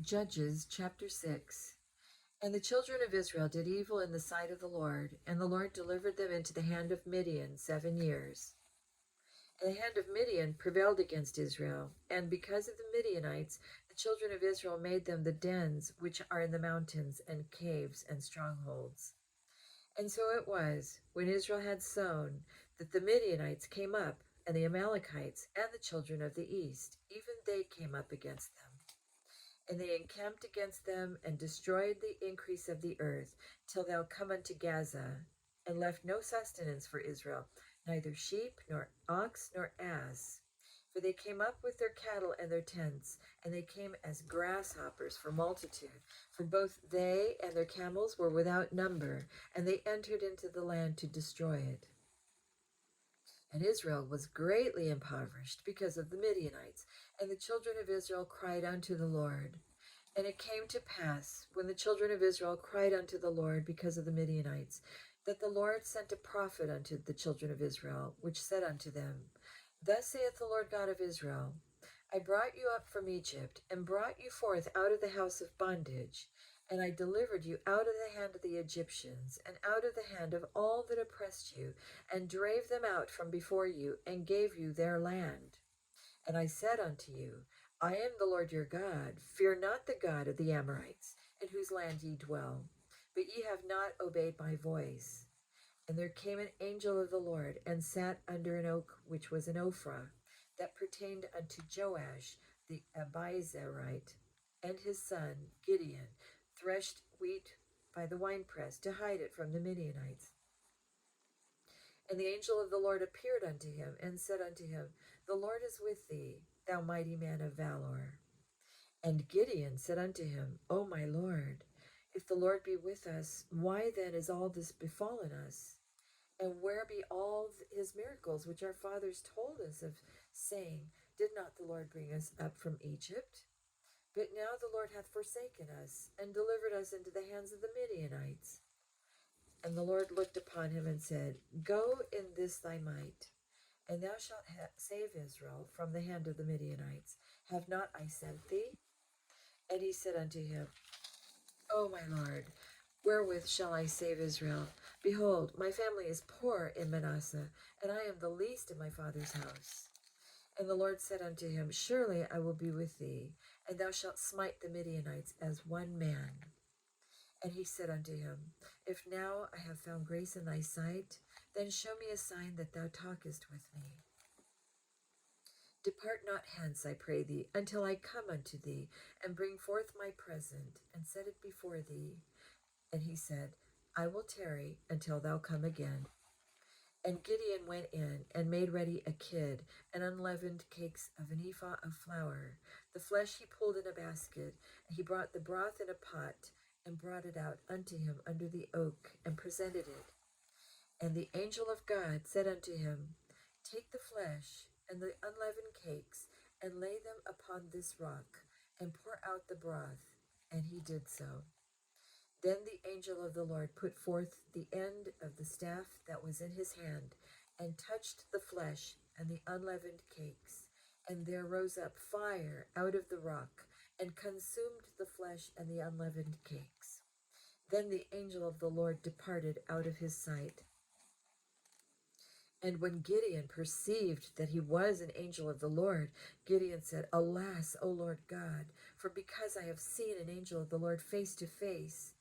Judges chapter 6. And the children of Israel did evil in the sight of the Lord, and the Lord delivered them into the hand of Midian 7 years. And the hand of Midian prevailed against Israel, and because of the Midianites, the children of Israel made them the dens which are in the mountains, and caves, and strongholds. And so it was, when Israel had sown, that the Midianites came up, and the Amalekites, and the children of the east, even they came up against them. And they encamped against them, and destroyed the increase of the earth, till thou come unto Gaza, and left no sustenance for Israel, neither sheep, nor ox, nor ass. For they came up with their cattle and their tents, and they came as grasshoppers for multitude. For both they and their camels were without number, and they entered into the land to destroy it. And Israel was greatly impoverished because of the Midianites, and the children of Israel cried unto the Lord. And it came to pass, when the children of Israel cried unto the Lord because of the Midianites, that the Lord sent a prophet unto the children of Israel, which said unto them, Thus saith the Lord God of Israel, I brought you up from Egypt, and brought you forth out of the house of bondage, and I delivered you out of the hand of the Egyptians, and out of the hand of all that oppressed you, and drave them out from before you, and gave you their land. And I said unto you, I am the Lord your God. Fear not the God of the Amorites, in whose land ye dwell. But ye have not obeyed my voice. And there came an angel of the Lord, and sat under an oak which was in Ophrah, that pertained unto Joash the Abiezrite, and his son Gideon threshed wheat by the winepress to hide it from the Midianites. And the angel of the Lord appeared unto him, and said unto him, The Lord is with thee, thou mighty man of valor. And Gideon said unto him, O my Lord, if the Lord be with us, why then is all this befallen us? And where be all his miracles which our fathers told us of, saying, Did not the Lord bring us up from Egypt? But now the Lord hath forsaken us, and delivered us into the hands of the Midianites. And the Lord looked upon him and said, Go in this thy might, and thou shalt save Israel from the hand of the Midianites. Have not I sent thee? And he said unto him, O my Lord, wherewith shall I save Israel? Behold, my family is poor in Manasseh, and I am the least in my father's house. And the Lord said unto him, Surely I will be with thee, and thou shalt smite the Midianites as one man. And he said unto him, If now I have found grace in thy sight, then show me a sign that thou talkest with me. Depart not hence, I pray thee, until I come unto thee, and bring forth my present, and set it before thee. And he said, I will tarry until thou come again. And Gideon went in, and made ready a kid, and unleavened cakes of an ephah of flour. The flesh he pulled in a basket, and he brought the broth in a pot, and brought it out unto him under the oak, and presented it. And the angel of God said unto him, Take the flesh and the unleavened cakes, and lay them upon this rock, and pour out the broth. And he did so. Then the angel of the Lord put forth the end of the staff that was in his hand, and touched the flesh and the unleavened cakes. And there rose up fire out of the rock, and consumed the flesh and the unleavened cakes. Then the angel of the Lord departed out of his sight. And when Gideon perceived that he was an angel of the Lord, Gideon said, Alas, O Lord God, for because I have seen an angel of the Lord face to face.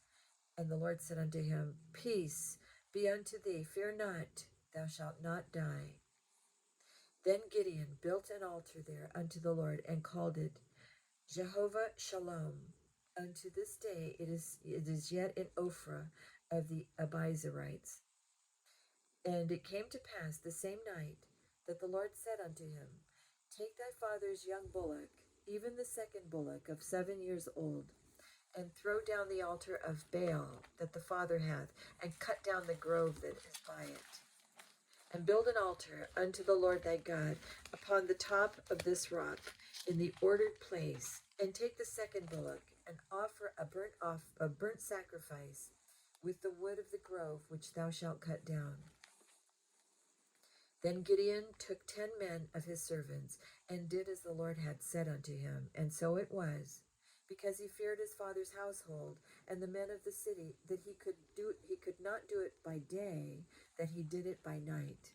And the Lord said unto him, Peace be unto thee, fear not, thou shalt not die. Then Gideon built an altar there unto the Lord, and called it Jehovah Shalom. Unto this day it is yet in Ophrah of the Abiezrites. And it came to pass the same night that the Lord said unto him, Take thy father's young bullock, even the second bullock of 7 years old, and throw down the altar of Baal that the father hath, and cut down the grove that is by it. And build an altar unto the Lord thy God upon the top of this rock in the ordered place, and take the second bullock, and offer a burnt sacrifice with the wood of the grove which thou shalt cut down. Then Gideon took 10 men of his servants, and did as the Lord had said unto him. And so it was, because he feared his father's household and the men of the city, that he could not do it by day, that he did it by night.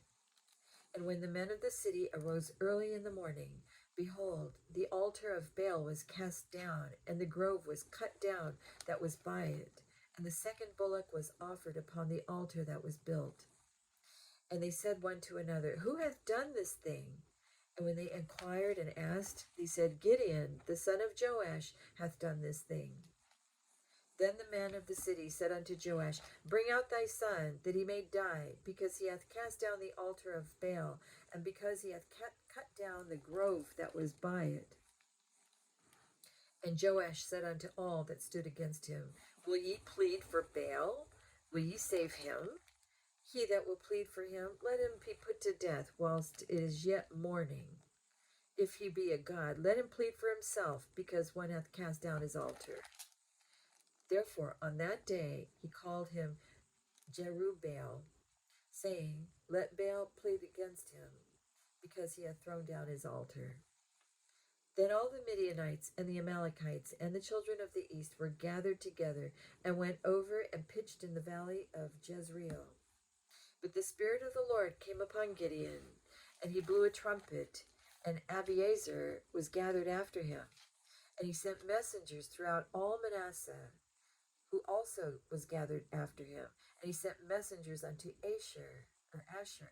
And when the men of the city arose early in the morning, behold, the altar of Baal was cast down, and the grove was cut down that was by it, and the second bullock was offered upon the altar that was built. And they said one to another, Who hath done this thing? And when they inquired and asked, they said, Gideon, the son of Joash, hath done this thing. Then the man of the city said unto Joash, Bring out thy son, that he may die, because he hath cast down the altar of Baal, and because he hath cut down the grove that was by it. And Joash said unto all that stood against him, Will ye plead for Baal? Will ye save him? He that will plead for him, let him be put to death whilst it is yet morning. If he be a god, let him plead for himself, because one hath cast down his altar. Therefore on that day he called him Jerubbaal, saying, Let Baal plead against him, because he hath thrown down his altar. Then all the Midianites and the Amalekites and the children of the east were gathered together, and went over and pitched in the valley of Jezreel. But the Spirit of the Lord came upon Gideon, and he blew a trumpet, and Abiezer was gathered after him. And he sent messengers throughout all Manasseh, who also was gathered after him. And he sent messengers unto Asher,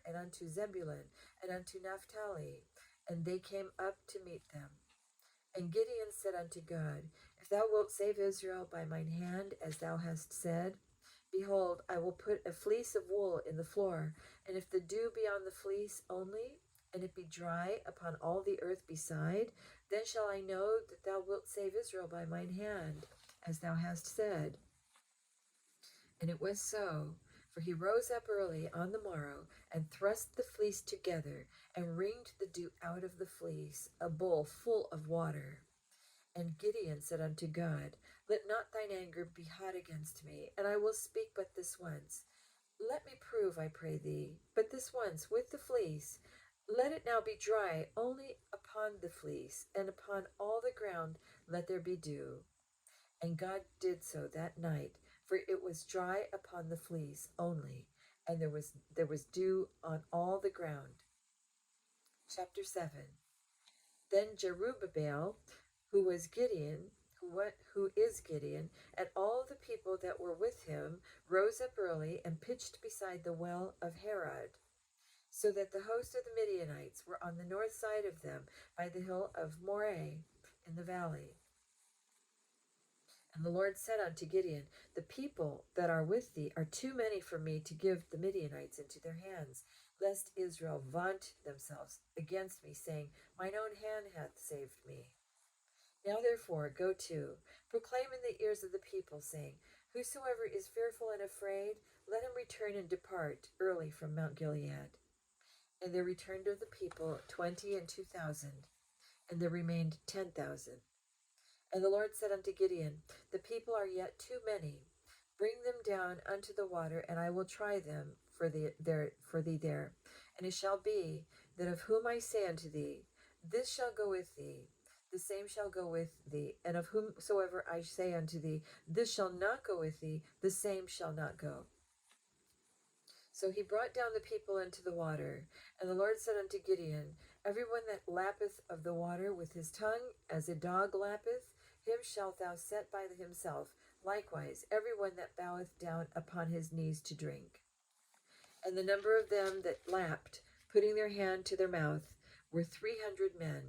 and unto Zebulun, and unto Naphtali, and they came up to meet them. And Gideon said unto God, If thou wilt save Israel by mine hand, as thou hast said, behold, I will put a fleece of wool in the floor, and if the dew be on the fleece only, and it be dry upon all the earth beside, then shall I know that thou wilt save Israel by mine hand, as thou hast said. And it was so, for he rose up early on the morrow, and thrust the fleece together, and wringed the dew out of the fleece, a bowl full of water. And Gideon said unto God, Let not thine anger be hot against me, and I will speak but this once. Let me prove, I pray thee, but this once with the fleece. Let it now be dry only upon the fleece, and upon all the ground let there be dew. And God did so that night, for it was dry upon the fleece only, and there was dew on all the ground. Chapter 7. Then Jerubbaal, who is Gideon, and all the people that were with him, rose up early and pitched beside the well of Harod, so that the host of the Midianites were on the north side of them, by the hill of Moreh in the valley. And the Lord said unto Gideon, The people that are with thee are too many for me to give the Midianites into their hands, lest Israel vaunt themselves against me, saying, Mine own hand hath saved me. Now therefore go to, proclaim in the ears of the people, saying, Whosoever is fearful and afraid, let him return and depart early from Mount Gilead. And there returned of the people 22,000, and there remained 10,000. And the Lord said unto Gideon, The people are yet too many. Bring them down unto the water, and I will try them for thee there. And it shall be, that of whom I say unto thee, This shall go with thee, the same shall go with thee. And of whomsoever I say unto thee, This shall not go with thee, the same shall not go. So he brought down the people into the water. And the Lord said unto Gideon, Every one that lappeth of the water with his tongue, as a dog lappeth, him shalt thou set by himself. Likewise, every one that boweth down upon his knees to drink. And the number of them that lapped, putting their hand to their mouth, were 300 men.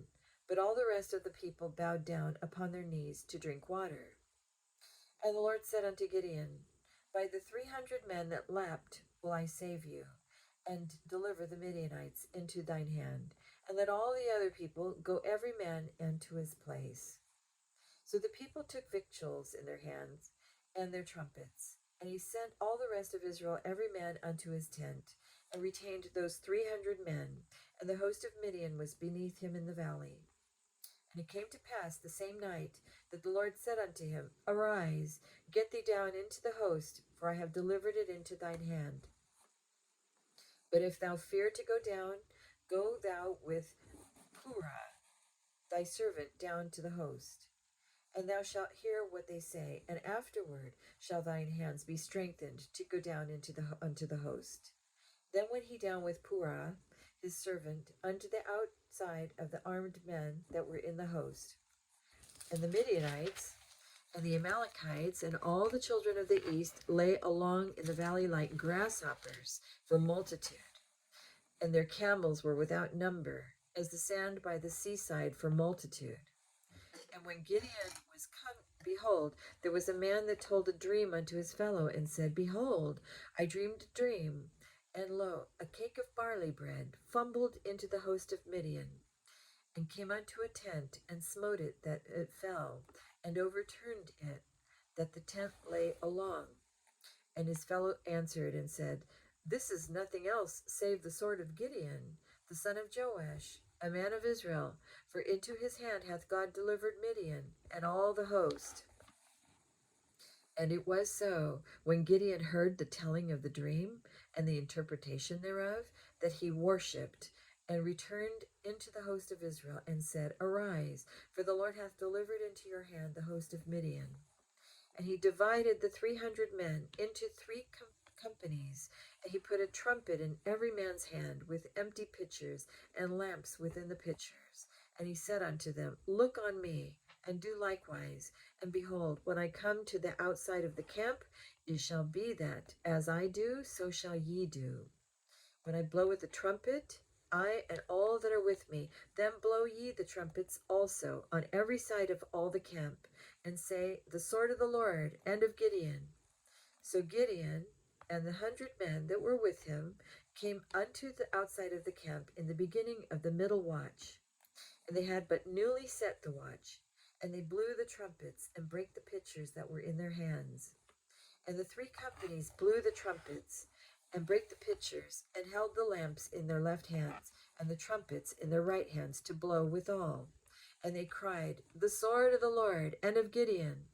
But all the rest of the people bowed down upon their knees to drink water. And the Lord said unto Gideon, By the 300 men that lapped will I save you, and deliver the Midianites into thine hand. And let all the other people go every man unto his place. So the people took victuals in their hands, and their trumpets. And he sent all the rest of Israel every man unto his tent, and retained those 300 men, and the host of Midian was beneath him in the valley. And it came to pass the same night that the Lord said unto him, Arise, get thee down into the host, for I have delivered it into thine hand. But if thou fear to go down, go thou with Purah thy servant down to the host. And thou shalt hear what they say, and afterward shall thine hands be strengthened to go down unto the host. Then went he down with Purah his servant unto the outside of the armed men that were in the host. And the Midianites and the Amalekites and all the children of the east lay along in the valley like grasshoppers for multitude, and their camels were without number, as the sand by the seaside for multitude. And when Gideon was come, behold, there was a man that told a dream unto his fellow, and said, Behold, I dreamed a dream, and lo, a cake of barley bread fumbled into the host of Midian, and came unto a tent, and smote it that it fell, and overturned it, that the tent lay along. And his fellow answered and said, This is nothing else save the sword of Gideon, the son of Joash, a man of Israel, for into his hand hath God delivered Midian and all the host. And it was so, when Gideon heard the telling of the dream and the interpretation thereof, that he worshipped, and returned into the host of Israel, and said, Arise, for the Lord hath delivered into your hand the host of Midian. And he divided the 300 men into three companies, and he put a trumpet in every man's hand, with empty pitchers and lamps within the pitchers. And he said unto them, Look on me, and do likewise. And behold, when I come to the outside of the camp, it shall be that, as I do, so shall ye do. When I blow with the trumpet, I and all that are with me, then blow ye the trumpets also on every side of all the camp, and say, The sword of the Lord and of Gideon. So Gideon and the 100 men that were with him came unto the outside of the camp in the beginning of the middle watch. And they had but newly set the watch, and they blew the trumpets, and brake the pitchers that were in their hands. And the three companies blew the trumpets, and brake the pitchers, and held the lamps in their left hands, and the trumpets in their right hands, to blow withal. And they cried, The sword of the Lord and of Gideon.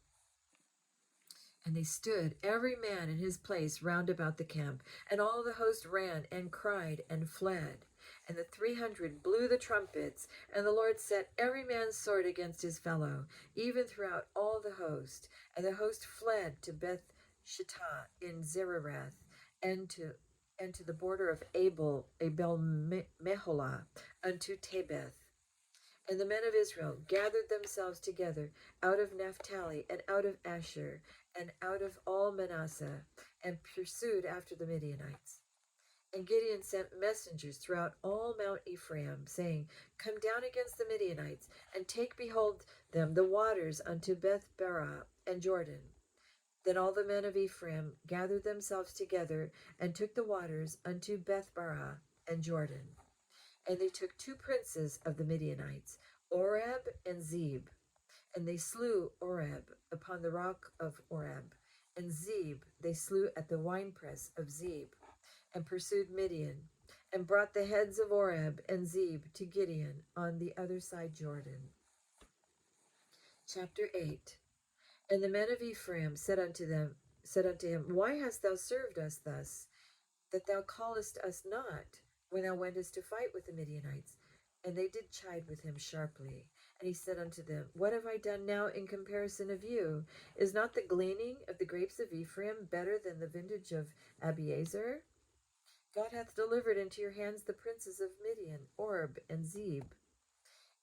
And they stood, every man in his place, round about the camp. And all the host ran, and cried, and fled. And the 300 blew the trumpets, and the Lord set every man's sword against his fellow, even throughout all the host. And the host fled to Beth Shittah in Zererath, and to the border of Abel Meholah, unto Tabeth. And the men of Israel gathered themselves together out of Naphtali, and out of Asher, and out of all Manasseh, and pursued after the Midianites. And Gideon sent messengers throughout all Mount Ephraim, saying, Come down against the Midianites, and take, behold them, the waters unto Beth-barah and Jordan. Then all the men of Ephraim gathered themselves together, and took the waters unto Beth-barah and Jordan. And they took 2 princes of the Midianites, Oreb and Zeb. And they slew Oreb upon the rock of Oreb, and Zeb they slew at the winepress of Zeb, and pursued Midian, and brought the heads of Oreb and Zeb to Gideon on the other side Jordan. Chapter 8. And the men of Ephraim said unto him, Why hast thou served us thus, that thou callest us not, when thou wentest to fight with the Midianites? And they did chide with him sharply. And he said unto them, What have I done now in comparison of you? Is not the gleaning of the grapes of Ephraim better than the vintage of Abiezer? God hath delivered into your hands the princes of Midian, Oreb and Zeb.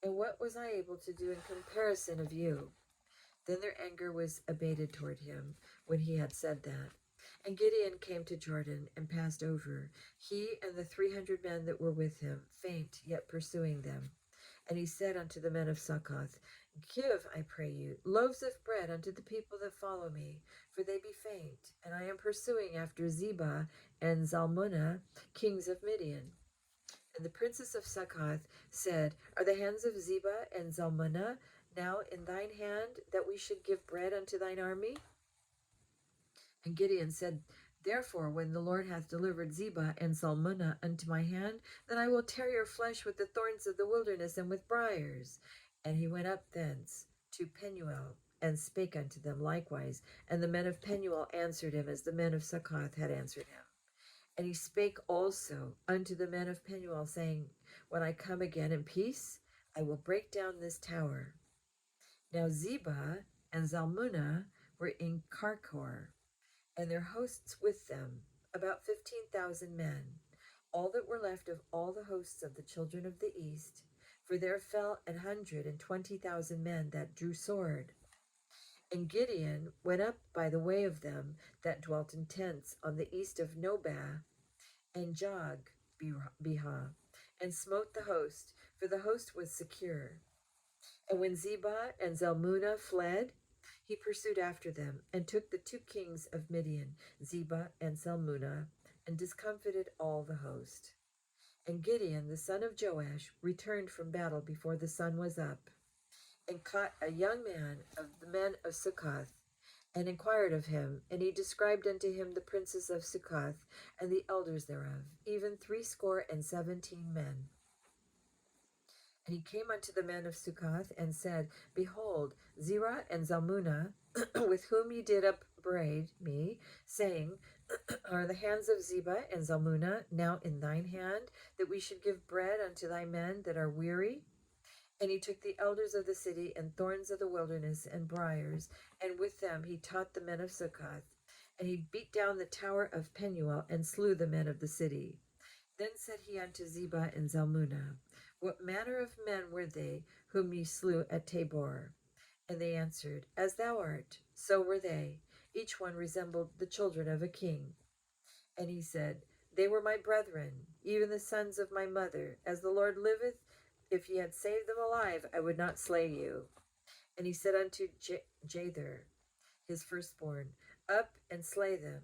And what was I able to do in comparison of you? Then their anger was abated toward him, when he had said that. And Gideon came to Jordan, and passed over, he and the 300 men that were with him, faint, yet pursuing them. And he said unto the men of Succoth, Give, I pray you, loaves of bread unto the people that follow me, for they be faint, and I am pursuing after Zebah and Zalmunna, kings of Midian. And the princes of Succoth said, Are the hands of Zebah and Zalmunna now in thine hand, that we should give bread unto thine army? And Gideon said, Therefore, when the Lord hath delivered Zebah and Zalmunna unto my hand, then I will tear your flesh with the thorns of the wilderness and with briars. And he went up thence to Penuel, and spake unto them likewise. And the men of Penuel answered him, as the men of Succoth had answered him. And he spake also unto the men of Penuel, saying, When I come again in peace, I will break down this tower. Now Zebah and Zalmunna were in Karkor, and their hosts with them, about 15,000 men, all that were left of all the hosts of the children of the east, for there fell 120,000 men that drew sword. And Gideon went up by the way of them that dwelt in tents on the east of Nobah and Jog-behah, and smote the host, for the host was secure. And when Zebah and Zalmunna fled, he pursued after them, and took the 2 kings of Midian, Zebah and Zalmunna, and discomfited all the host. And Gideon the son of Joash returned from battle before the sun was up, and caught a young man of the men of Succoth, and inquired of him, and he described unto him the princes of Succoth, and the elders thereof, even 70 men. And he came unto the men of Succoth, and said, Behold, Zerah and Zalmunna, with whom ye did upbraid me, saying, Are the hands of Zebah and Zalmunna now in thine hand, that we should give bread unto thy men that are weary? And he took the elders of the city, and thorns of the wilderness, and briars, and with them he taught the men of Succoth. And he beat down the tower of Penuel, and slew the men of the city. Then said he unto Zebah and Zalmunna, What manner of men were they whom ye slew at Tabor? And they answered, As thou art, so were they. Each one resembled the children of a king. And he said, They were my brethren, even the sons of my mother. As the Lord liveth, if ye had saved them alive, I would not slay you. And he said unto Jether, his firstborn, Up and slay them.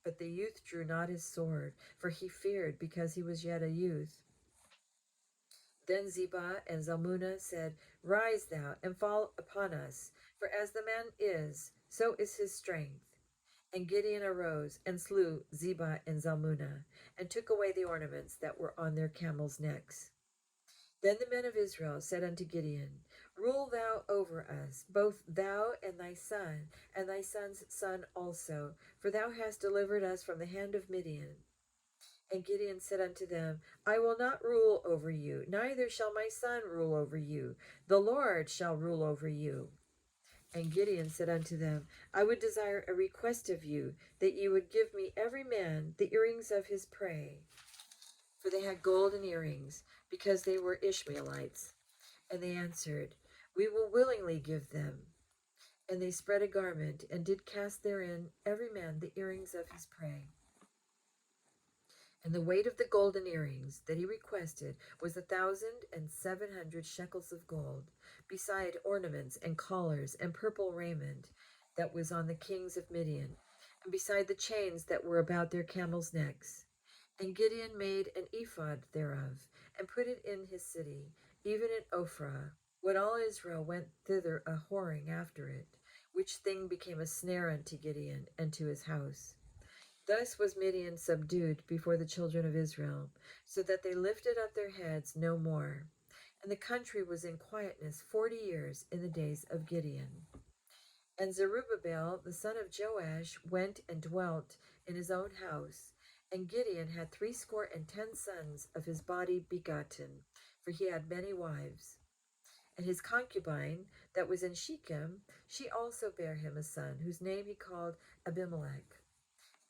But the youth drew not his sword, for he feared, because he was yet a youth. Then Zebah and Zalmunna said, Rise thou, and fall upon us, for as the man is, so is his strength. And Gideon arose, and slew Zebah and Zalmunna, and took away the ornaments that were on their camels' necks. Then the men of Israel said unto Gideon, Rule thou over us, both thou and thy son's son also, for thou hast delivered us from the hand of Midian. And Gideon said unto them, I will not rule over you, neither shall my son rule over you. The Lord shall rule over you. And Gideon said unto them, I would desire a request of you, that ye would give me every man the earrings of his prey. For they had golden earrings, because they were Ishmaelites. And they answered, We will willingly give them. And they spread a garment, and did cast therein every man the earrings of his prey. And the weight of the golden earrings that he requested was 1,700 shekels of gold, beside ornaments and collars and purple raiment that was on the kings of Midian, and beside the chains that were about their camels' necks. And Gideon made an ephod thereof, and put it in his city, even in Ophrah, when all Israel went thither a whoring after it, which thing became a snare unto Gideon and to his house. Thus was Midian subdued before the children of Israel, so that they lifted up their heads no more. And the country was in quietness 40 years in the days of Gideon. And Zerubbabel the son of Joash went and dwelt in his own house, and Gideon had 70 sons of his body begotten, for he had many wives. And his concubine that was in Shechem, she also bare him a son, whose name he called Abimelech.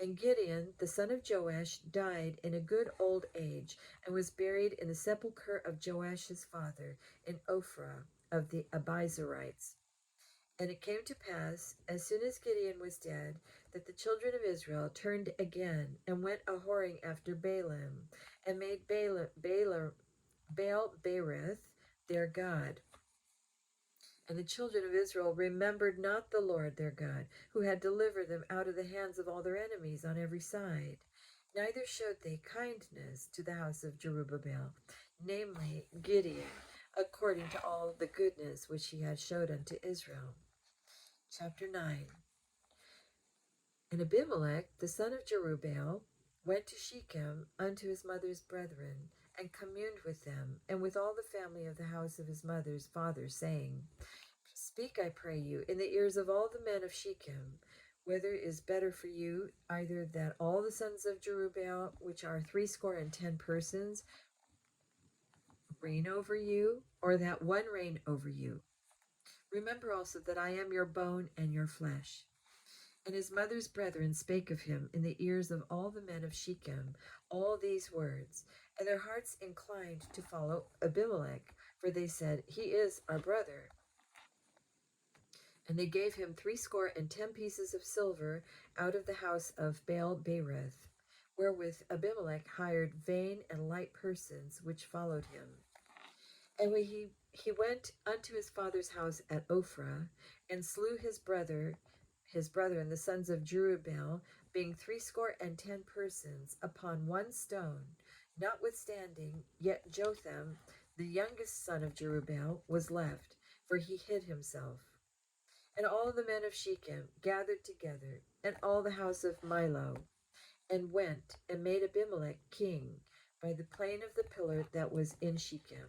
And Gideon the son of Joash died in a good old age, and was buried in the sepulchre of Joash his father, in Ophrah of the Abiezrites. And it came to pass, as soon as Gideon was dead, that the children of Israel turned again, and went a whoring after Baalim, and made Baal-berith their god. And the children of Israel remembered not the Lord their God, who had delivered them out of the hands of all their enemies on every side. Neither showed they kindness to the house of Jerubbaal, namely Gideon, according to all the goodness which he had showed unto Israel. Chapter 9. And Abimelech, the son of Jerubbaal, went to Shechem unto his mother's brethren, and communed with them, and with all the family of the house of his mother's father, saying, Speak, I pray you, in the ears of all the men of Shechem, whether it is better for you, either that all the sons of Jerubbaal, which are 70 persons, reign over you, or that one reign over you. Remember also that I am your bone and your flesh. And his mother's brethren spake of him in the ears of all the men of Shechem all these words, and their hearts inclined to follow Abimelech, for they said, He is our brother. And they gave him 70 pieces of silver out of the house of Baal Berith, wherewith Abimelech hired vain and light persons which followed him. And when he went unto his father's house at Ophrah, and slew his brethren, the sons of Jerubbaal, being 70 persons, upon one stone. Notwithstanding, yet Jotham, the youngest son of Jerubbaal, was left, for he hid himself. And all the men of Shechem gathered together, and all the house of Milo, and went and made Abimelech king by the plain of the pillar that was in Shechem.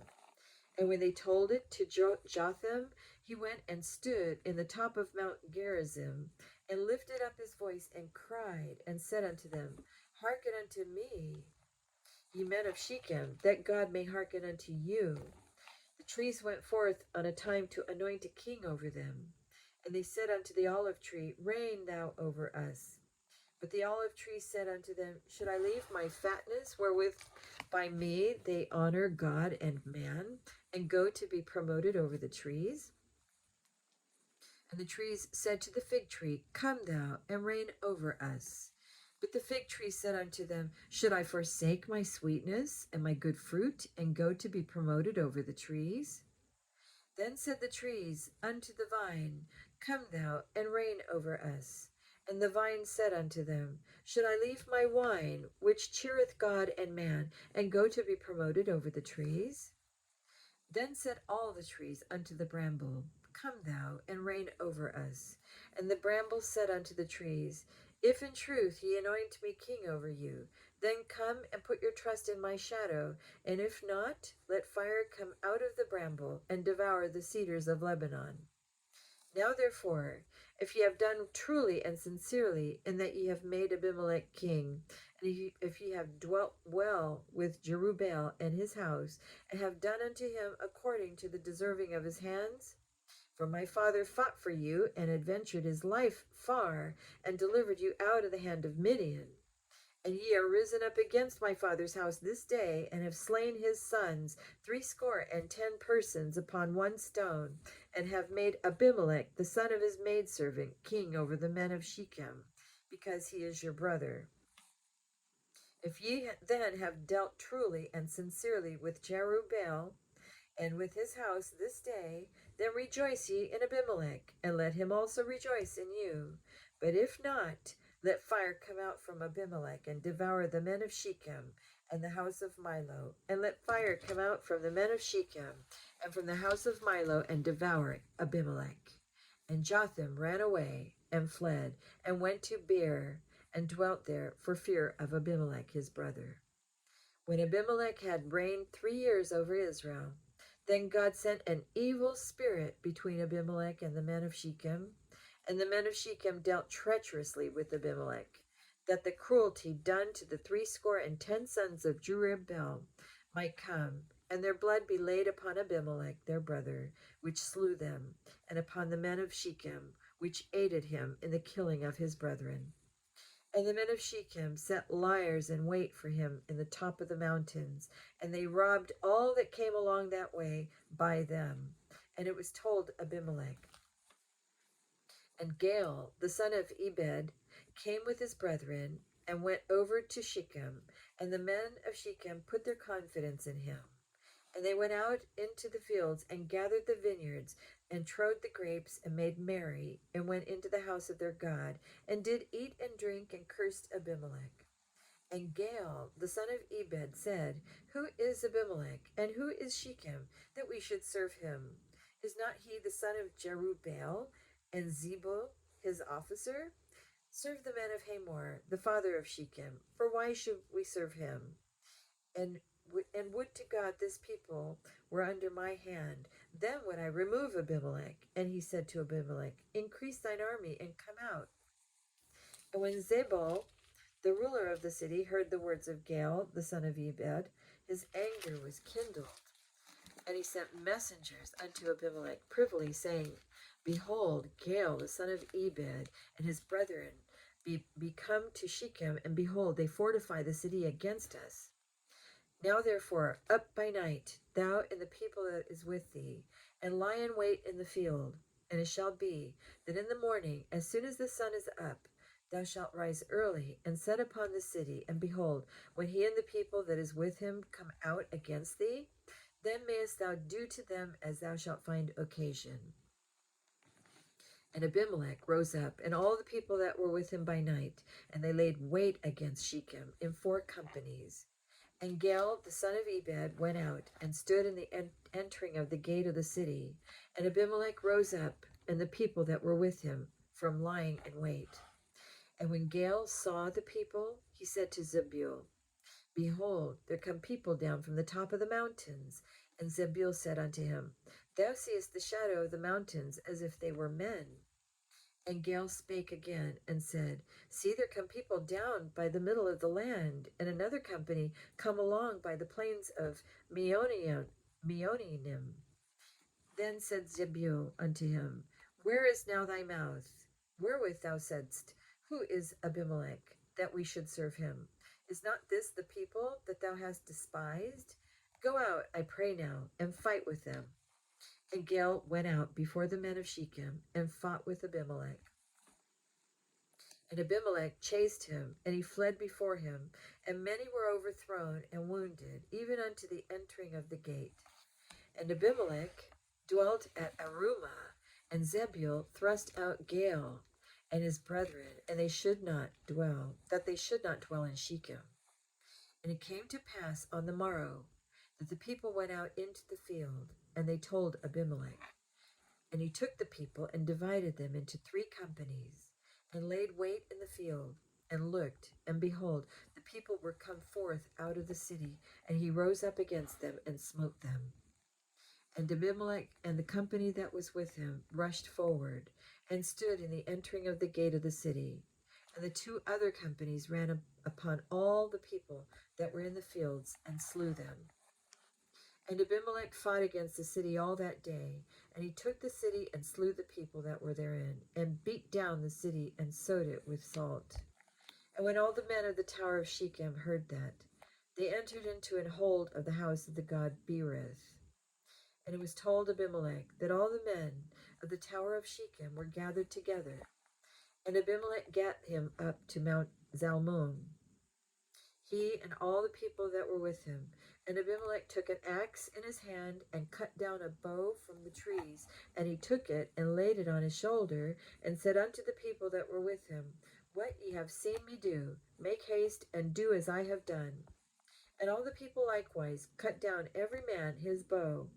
And when they told it to Jotham, he went and stood in the top of Mount Gerizim, and lifted up his voice, and cried, and said unto them, Hearken unto me, ye men of Shechem, that God may hearken unto you. The trees went forth on a time to anoint a king over them. And they said unto the olive tree, Reign thou over us. But the olive tree said unto them, Should I leave my fatness, wherewith by me they honor God and man, and go to be promoted over the trees? And the trees said to the fig tree, Come thou, and reign over us. But the fig tree said unto them, Should I forsake my sweetness and my good fruit, and go to be promoted over the trees? Then said the trees unto the vine, Come thou, and reign over us. And the vine said unto them, Should I leave my wine, which cheereth God and man, and go to be promoted over the trees? Then said all the trees unto the bramble, Come thou, and reign over us. And the bramble said unto the trees, If in truth ye anoint me king over you, then come and put your trust in my shadow, and if not, let fire come out of the bramble, and devour the cedars of Lebanon. Now therefore, if ye have done truly and sincerely, in that ye have made Abimelech king, and if ye have dwelt well with Jerubbaal and his house, and have done unto him according to the deserving of his hands, for my father fought for you, and adventured his life far, and delivered you out of the hand of Midian. And ye are risen up against my father's house this day, and have slain his sons, 70 persons, upon one stone, and have made Abimelech, the son of his maidservant, king over the men of Shechem, because he is your brother. If ye then have dealt truly and sincerely with Jerubbaal and with his house this day, then rejoice ye in Abimelech, and let him also rejoice in you. But if not, let fire come out from Abimelech, and devour the men of Shechem and the house of Milo. And let fire come out from the men of Shechem and from the house of Milo, and devour Abimelech. And Jotham ran away and fled, and went to Beer, and dwelt there for fear of Abimelech his brother. When Abimelech had reigned 3 years over Israel, then God sent an evil spirit between Abimelech and the men of Shechem, and the men of Shechem dealt treacherously with Abimelech, that the cruelty done to the 70 sons of Jerubbaal might come, and their blood be laid upon Abimelech their brother, which slew them, and upon the men of Shechem, which aided him in the killing of his brethren. And the men of Shechem set liers in wait for him in the top of the mountains, and they robbed all that came along that way by them. And it was told Abimelech. And Gaal, the son of Ebed, came with his brethren, and went over to Shechem, and the men of Shechem put their confidence in him. And they went out into the fields, and gathered the vineyards, and trode the grapes, and made merry, and went into the house of their God, and did eat and drink, and cursed Abimelech. And Gaal, the son of Ebed, said, Who is Abimelech, and who is Shechem, that we should serve him? Is not he the son of Jerubbaal, and Zebul his officer? Serve the men of Hamor, the father of Shechem, for why should we serve him? And would to God this people were under my hand, then would I remove Abimelech. And he said to Abimelech, Increase thine army, and come out. And when Zebul, the ruler of the city, heard the words of Gaal, the son of Ebed, his anger was kindled. And he sent messengers unto Abimelech privily, saying, Behold, Gaal the son of Ebed and his brethren be come to Shechem, and behold, they fortify the city against us. Now therefore, up by night, thou and the people that is with thee, and lie in wait in the field. And it shall be that in the morning, as soon as the sun is up, thou shalt rise early and set upon the city. And behold, when he and the people that is with him come out against thee, then mayest thou do to them as thou shalt find occasion. And Abimelech rose up, and all the people that were with him by night, and they laid wait against Shechem in 4 companies. And Gaal the son of Ebed went out, and stood in the entering of the gate of the city. And Abimelech rose up, and the people that were with him, from lying in wait. And when Gaal saw the people, he said to Zebul, Behold, there come people down from the top of the mountains. And Zebul said unto him, Thou seest the shadow of the mountains, as if they were men. And Gaal spake again, and said, See, there come people down by the middle of the land, and another company come along by the plains of Meonim. Then said Zebul unto him, Where is now thy mouth, wherewith thou saidst, Who is Abimelech, that we should serve him? Is not this the people that thou hast despised? Go out, I pray now, and fight with them. And Gaal went out before the men of Shechem, and fought with Abimelech. And Abimelech chased him, and he fled before him, and many were overthrown and wounded, even unto the entering of the gate. And Abimelech dwelt at Arumah, and Zebul thrust out Gaal and his brethren, and they should not dwell in Shechem. And it came to pass on the morrow that the people went out into the field, and they told Abimelech. And he took the people and divided them into 3 companies, and laid wait in the field, and looked, and behold, the people were come forth out of the city, and he rose up against them and smote them. And Abimelech and the company that was with him rushed forward, and stood in the entering of the gate of the city. And the 2 other companies ran upon all the people that were in the fields, and slew them. And Abimelech fought against the city all that day, and he took the city and slew the people that were therein, and beat down the city and sowed it with salt. And when all the men of the tower of Shechem heard that, they entered into an hold of the house of the god Berith. And it was told Abimelech that all the men of the tower of Shechem were gathered together. And Abimelech gat him up to Mount Zalmon, he and all the people that were with him. And Abimelech took an axe in his hand, and cut down a bow from the trees. And he took it, and laid it on his shoulder, and said unto the people that were with him, What ye have seen me do, make haste, and do as I have done. And all the people likewise cut down every man his bow,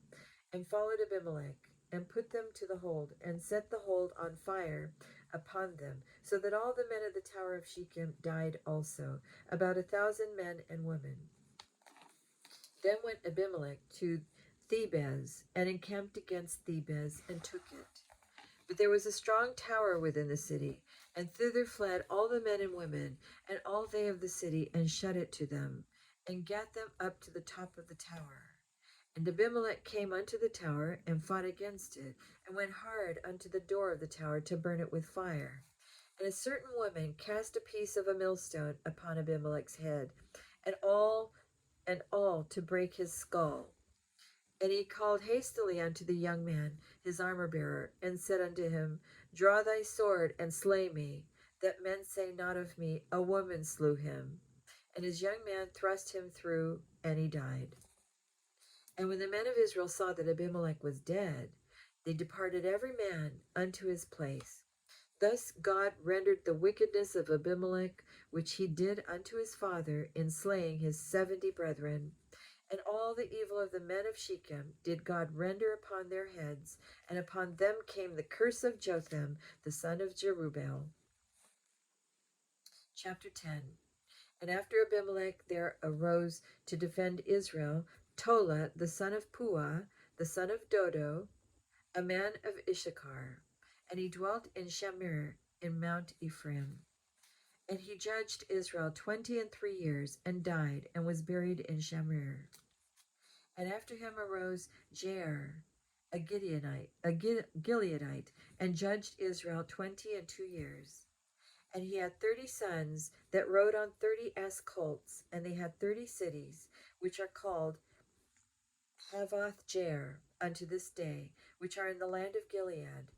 and followed Abimelech, and put them to the hold, and set the hold on fire upon them, so that all the men of the tower of Shechem died also, about 1,000 men and women. Then went Abimelech to Thebez, and encamped against Thebez, and took it. But there was a strong tower within the city, and thither fled all the men and women, and all they of the city, and shut it to them, and gat them up to the top of the tower. And Abimelech came unto the tower, and fought against it, and went hard unto the door of the tower to burn it with fire. And a certain woman cast a piece of a millstone upon Abimelech's head, and all to break his skull. And he called hastily unto the young man, his armor-bearer, and said unto him, Draw thy sword, and slay me, that men say not of me, A woman slew him. And his young man thrust him through, and he died. And when the men of Israel saw that Abimelech was dead, they departed every man unto his place. Thus God rendered the wickedness of Abimelech, which he did unto his father, in slaying his 70 brethren. And all the evil of the men of Shechem did God render upon their heads, and upon them came the curse of Jotham, the son of Jerubbaal. Chapter 10. And after Abimelech there arose to defend Israel Tola, the son of Puah, the son of Dodo, a man of Issachar, and he dwelt in Shamir in Mount Ephraim. And he judged Israel 23 years, and died, and was buried in Shamir. And after him arose Jair, Gileadite, and judged Israel 22 years. And he had 30 sons that rode on 30 ass colts, and they had 30 cities, which are called Havoth Jair unto this day, which are in the land of Gilead.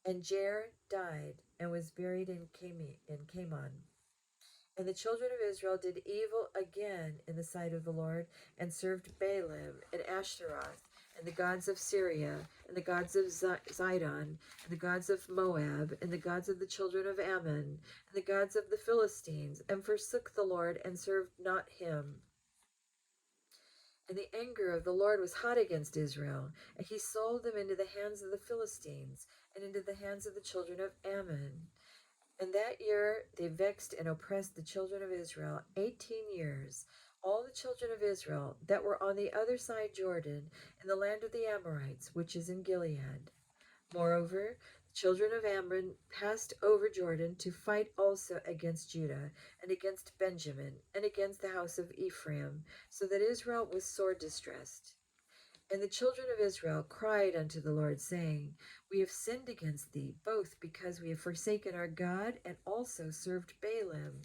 And Jair died and was buried in Camon. And the children of Israel did evil again in the sight of the Lord, and served Baalim and Ashtaroth, and the gods of Syria, and the gods of Zidon, and the gods of Moab, and the gods of the children of Ammon, and the gods of the Philistines, and forsook the Lord, and served not him. And the anger of the Lord was hot against Israel, and he sold them into the hands of the Philistines, and into the hands of the children of Ammon. And that year they vexed and oppressed the children of Israel 18 years, all the children of Israel that were on the other side Jordan, in the land of the Amorites, which is in Gilead. Moreover, the children of Ammon passed over Jordan to fight also against Judah, and against Benjamin, and against the house of Ephraim, so that Israel was sore distressed. And the children of Israel cried unto the Lord, saying, We have sinned against thee, both because we have forsaken our God, and also served Baalim.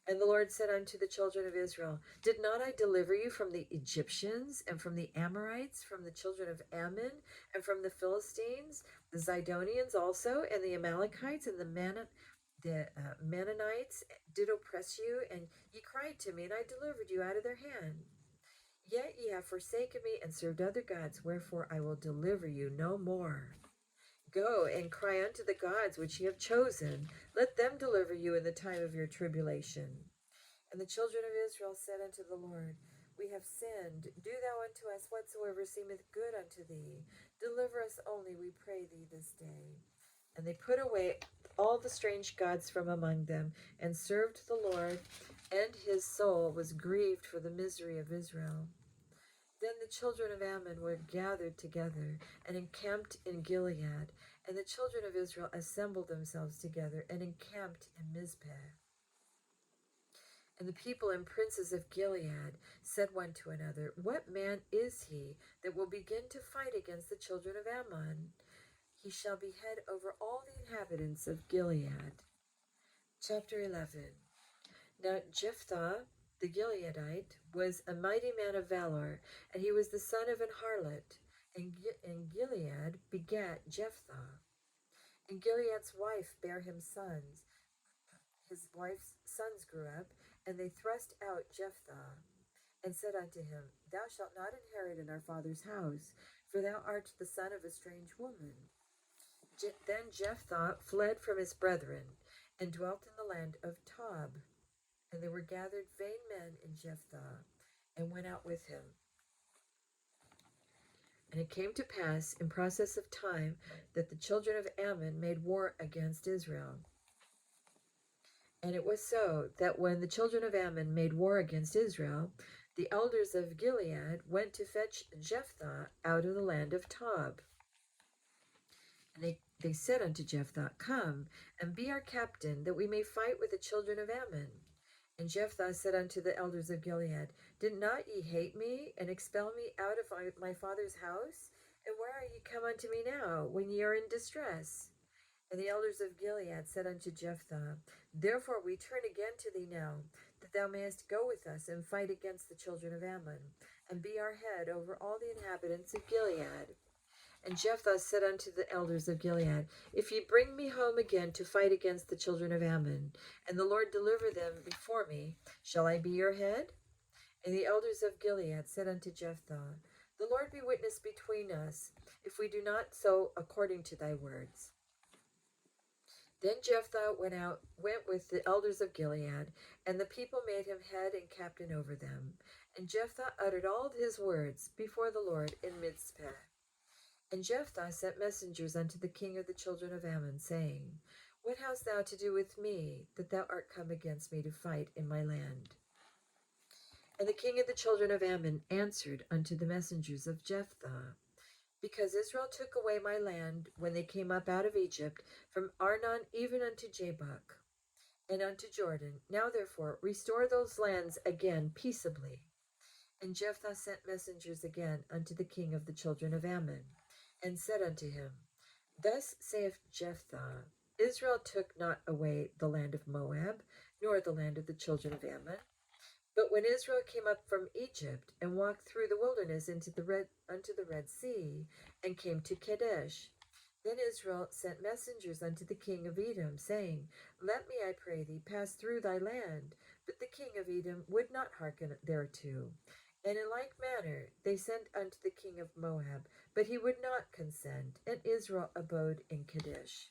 And the Lord said unto the children of Israel, Did not I deliver you from the Egyptians, and from the Amorites, from the children of Ammon, and from the Philistines, the Zidonians also, and the Amalekites, and the Mennonites did oppress you, and ye cried to me, and I delivered you out of their hand. Yet ye have forsaken me and served other gods, wherefore I will deliver you no more. Go and cry unto the gods which ye have chosen. Let them deliver you in the time of your tribulation. And the children of Israel said unto the Lord, We have sinned. Do thou unto us whatsoever seemeth good unto thee. Deliver us only, we pray thee, this day. And they put away all the strange gods from among them, and served the Lord, and his soul was grieved for the misery of Israel. Then the children of Ammon were gathered together, and encamped in Gilead, and the children of Israel assembled themselves together, and encamped in Mizpeh. And the people and princes of Gilead said one to another, What man is he that will begin to fight against the children of Ammon? He shall be head over all the inhabitants of Gilead. Chapter 11. Now Jephthah the Gileadite was a mighty man of valor, and he was the son of an harlot, and Gilead begat Jephthah. And Gilead's wife bare him sons. His wife's sons grew up, and they thrust out Jephthah, and said unto him, Thou shalt not inherit in our father's house, for thou art the son of a strange woman. Then Jephthah fled from his brethren, and dwelt in the land of Tob. And there were gathered vain men in Jephthah, and went out with him. And it came to pass in process of time that the children of Ammon made war against Israel. And it was so that when the children of Ammon made war against Israel, the elders of Gilead went to fetch Jephthah out of the land of Tob. And they said unto Jephthah, Come, and be our captain, that we may fight with the children of Ammon. And Jephthah said unto the elders of Gilead, Did not ye hate me, and expel me out of my father's house? And where are ye come unto me now, when ye are in distress? And the elders of Gilead said unto Jephthah, Therefore we turn again to thee now, that thou mayest go with us and fight against the children of Ammon, and be our head over all the inhabitants of Gilead. And Jephthah said unto the elders of Gilead, If ye bring me home again to fight against the children of Ammon, and the Lord deliver them before me, shall I be your head? And the elders of Gilead said unto Jephthah, The Lord be witness between us, if we do not so according to thy words. Then Jephthah went with the elders of Gilead, and the people made him head and captain over them. And Jephthah uttered all his words before the Lord in Mizpeh. And Jephthah sent messengers unto the king of the children of Ammon, saying, What hast thou to do with me, that thou art come against me to fight in my land? And the king of the children of Ammon answered unto the messengers of Jephthah, Because Israel took away my land when they came up out of Egypt, from Arnon even unto Jabbok, and unto Jordan. Now therefore restore those lands again peaceably. And Jephthah sent messengers again unto the king of the children of Ammon. and said unto him, Thus saith Jephthah, Israel took not away the land of Moab, nor the land of the children of Ammon. But when Israel came up from Egypt, and walked through the wilderness unto the Red Sea, and came to Kadesh, then Israel sent messengers unto the king of Edom, saying, Let me, I pray thee, pass through thy land. But the king of Edom would not hearken thereto. And in like manner they sent unto the king of Moab, but he would not consent, and Israel abode in Kadesh.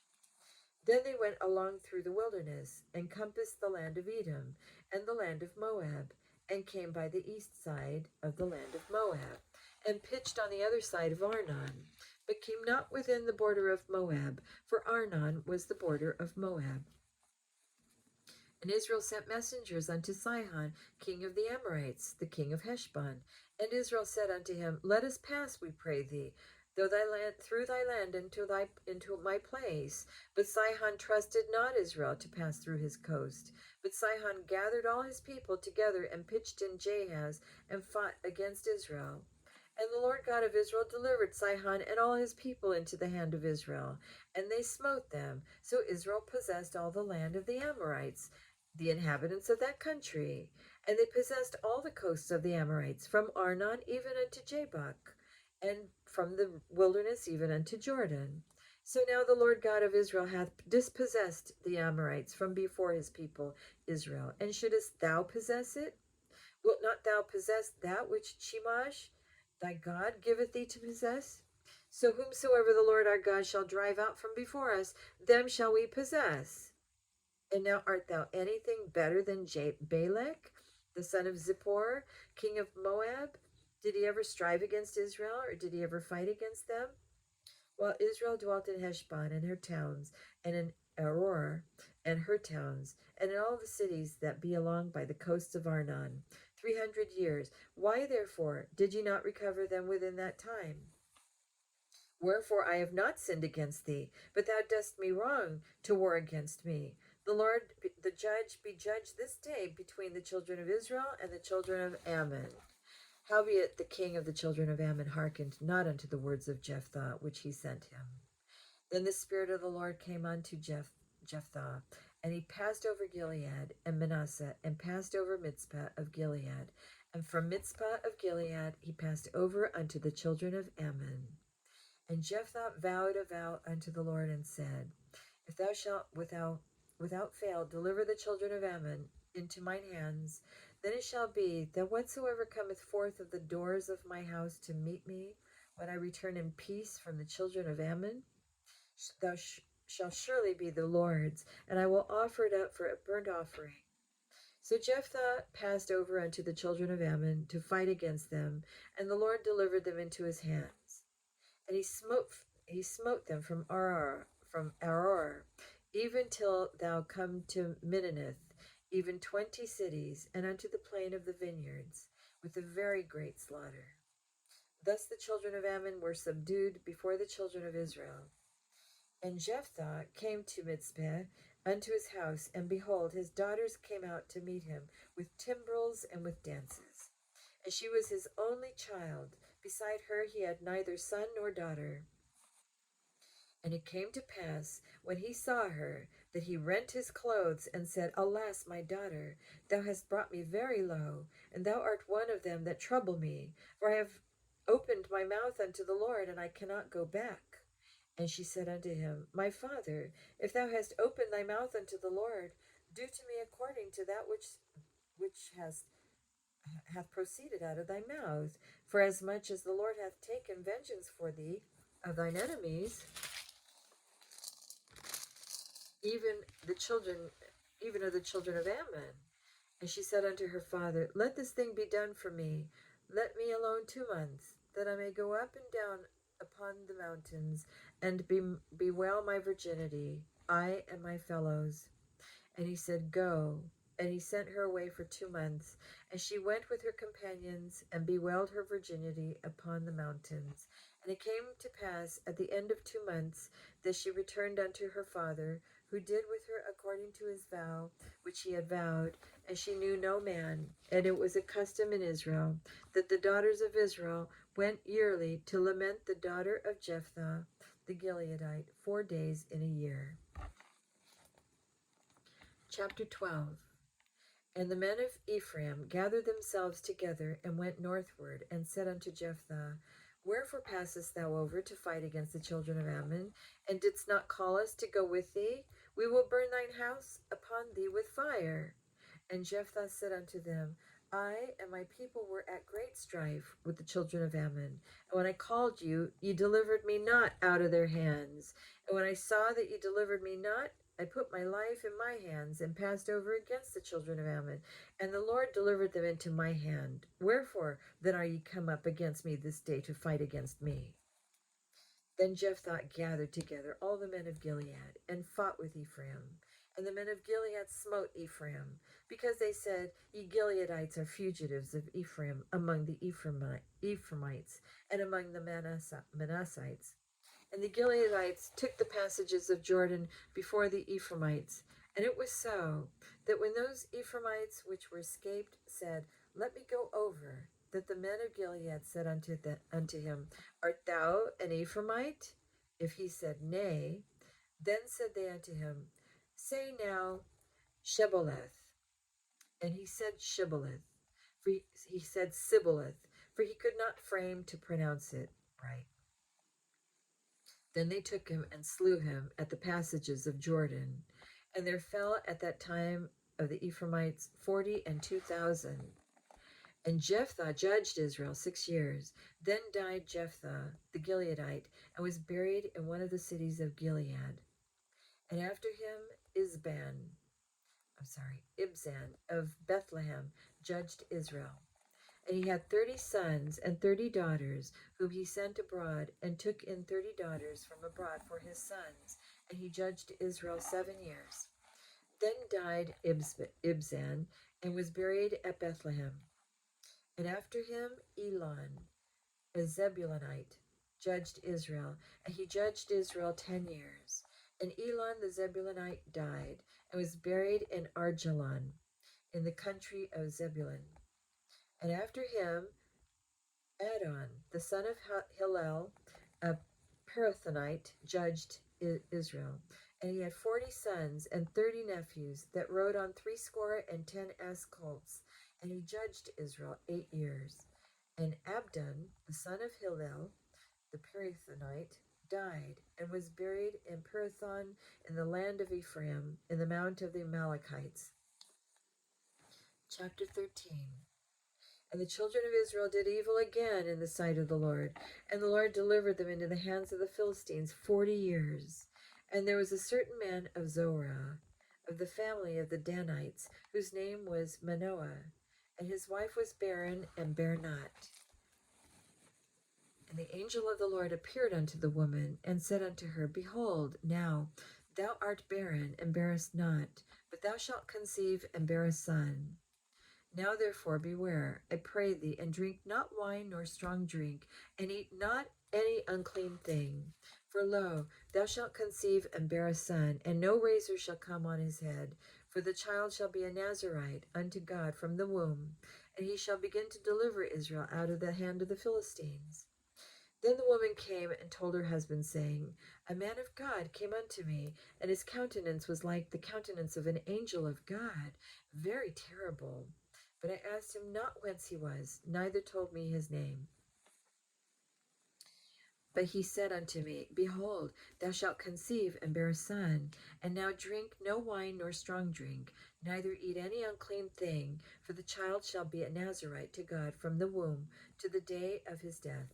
Then they went along through the wilderness, and compassed the land of Edom, and the land of Moab, and came by the east side of the land of Moab, and pitched on the other side of Arnon, but came not within the border of Moab, for Arnon was the border of Moab. And Israel sent messengers unto Sihon, king of the Amorites, the king of Heshbon. And Israel said unto him, Let us pass, we pray thee, through thy land into my place. But Sihon trusted not Israel to pass through his coast. But Sihon gathered all his people together and pitched in Jahaz and fought against Israel. And the Lord God of Israel delivered Sihon and all his people into the hand of Israel, and they smote them. So Israel possessed all the land of the Amorites, the inhabitants of that country, and they possessed all the coasts of the Amorites, from Arnon even unto Jabbok, and from the wilderness even unto Jordan. So now the Lord God of Israel hath dispossessed the Amorites from before his people Israel. And shouldest thou possess it? Wilt not thou possess that which Chemosh thy God giveth thee to possess? So whomsoever the Lord our God shall drive out from before us, them shall we possess. And now art thou anything better than Balak, the son of Zippor, king of Moab? Did he ever strive against Israel, or did he ever fight against them? While Israel dwelt in Heshbon and her towns, and in Aroer and her towns, and in all the cities that be along by the coasts of Arnon, 300 years. Why, therefore, did ye not recover them within that time? Wherefore I have not sinned against thee, but thou dost me wrong to war against me. The Lord, the judge, be judged this day between the children of Israel and the children of Ammon. Howbeit the king of the children of Ammon hearkened not unto the words of Jephthah, which he sent him. Then the Spirit of the Lord came unto Jephthah, and he passed over Gilead and Manasseh, and passed over Mizpah of Gilead. And from Mizpah of Gilead he passed over unto the children of Ammon. And Jephthah vowed a vow unto the Lord, and said, If thou shalt without fail deliver the children of Ammon into mine hands, then it shall be that whatsoever cometh forth of the doors of my house to meet me, when I return in peace from the children of Ammon, thou shall surely be the Lord's, and I will offer it up for a burnt offering. So Jephthah passed over unto the children of Ammon to fight against them, and the Lord delivered them into his hands. And he smote them from Aroer, even till thou come to Minnith, even 20 cities, and unto the plain of the vineyards, with a very great slaughter. Thus the children of Ammon were subdued before the children of Israel. And Jephthah came to Mizpeh unto his house, and behold, his daughters came out to meet him with timbrels and with dances. And she was his only child. Beside her he had neither son nor daughter. And it came to pass, when he saw her, that he rent his clothes, and said, Alas, my daughter, thou hast brought me very low, and thou art one of them that trouble me, for I have opened my mouth unto the Lord, and I cannot go back. And she said unto him, My father, if thou hast opened thy mouth unto the Lord, do to me according to that which hath proceeded out of thy mouth. For as much as the Lord hath taken vengeance for thee of thine enemies, even of the children of Ammon. And she said unto her father, Let this thing be done for me. Let me alone 2 months, that I may go up and down upon the mountains, and bewail my virginity, I and my fellows. And he said, Go. And he sent her away for 2 months. And she went with her companions, and bewailed her virginity upon the mountains. And it came to pass at the end of 2 months that she returned unto her father, who did with her according to his vow, which he had vowed. And she knew no man. And it was a custom in Israel, that the daughters of Israel went yearly to lament the daughter of Jephthah the Gileadite 4 days in a year. Chapter 12. And the men of Ephraim gathered themselves together and went northward, and said unto Jephthah, Wherefore passest thou over to fight against the children of Ammon, and didst not call us to go with thee? We will burn thine house upon thee with fire. And Jephthah said unto them, I and my people were at great strife with the children of Ammon. And when I called you, ye delivered me not out of their hands. And when I saw that ye delivered me not, I put my life in my hands, and passed over against the children of Ammon. And the Lord delivered them into my hand. Wherefore then are ye come up against me this day to fight against me? Then Jephthah gathered together all the men of Gilead, and fought with Ephraim. And the men of Gilead smote Ephraim, because they said, Ye Gileadites are fugitives of Ephraim among the Ephraimites, and among the Manassites. And the Gileadites took the passages of Jordan before the Ephraimites. And it was so, that when those Ephraimites which were escaped said, Let me go over, that the men of Gilead said unto him, Art thou an Ephraimite? If he said, Nay, then said they unto him, Say now, Shibboleth. And he said Shibboleth, for he said Sibboleth, for he could not frame to pronounce it right. Then they took him and slew him at the passages of Jordan. And there fell at that time of the Ephraimites 42,000. And Jephthah judged Israel 6 years. Then died Jephthah the Gileadite, and was buried in one of the cities of Gilead. And after him Ibzan of Bethlehem judged Israel. And he had 30 sons and 30 daughters, whom he sent abroad, and took in 30 daughters from abroad for his sons. And he judged Israel 7 years. Then died Ibzan, and was buried at Bethlehem. And after him Elon, a Zebulunite, judged Israel, and he judged Israel 10 years. And Elon the Zebulunite died, and was buried in Arjalon, in the country of Zebulun. And after him Adon, the son of Hillel, a Pirathonite, judged Israel. And he had 40 sons and 30 nephews that rode on 70 ass colts. And he judged Israel 8 years. And Abdon, the son of Hillel, the Pirathonite, died, and was buried in Pirathon in the land of Ephraim, in the mount of the Amalekites. Chapter 13. And the children of Israel did evil again in the sight of the Lord, and the Lord delivered them into the hands of the Philistines 40 years. And there was a certain man of Zorah, of the family of the Danites, whose name was Manoah, and his wife was barren and bare not. And the angel of the Lord appeared unto the woman, and said unto her, Behold, now thou art barren, and bearest not, but thou shalt conceive and bear a son. Now therefore beware, I pray thee, and drink not wine nor strong drink, and eat not any unclean thing. For lo, thou shalt conceive and bear a son, and no razor shall come on his head. For the child shall be a Nazarite unto God from the womb, and he shall begin to deliver Israel out of the hand of the Philistines. Then the woman came and told her husband, saying, A man of God came unto me, and his countenance was like the countenance of an angel of God, very terrible. But I asked him not whence he was, neither told me his name. But he said unto me, Behold, thou shalt conceive and bear a son, and now drink no wine nor strong drink, neither eat any unclean thing, for the child shall be a Nazarite to God from the womb to the day of his death.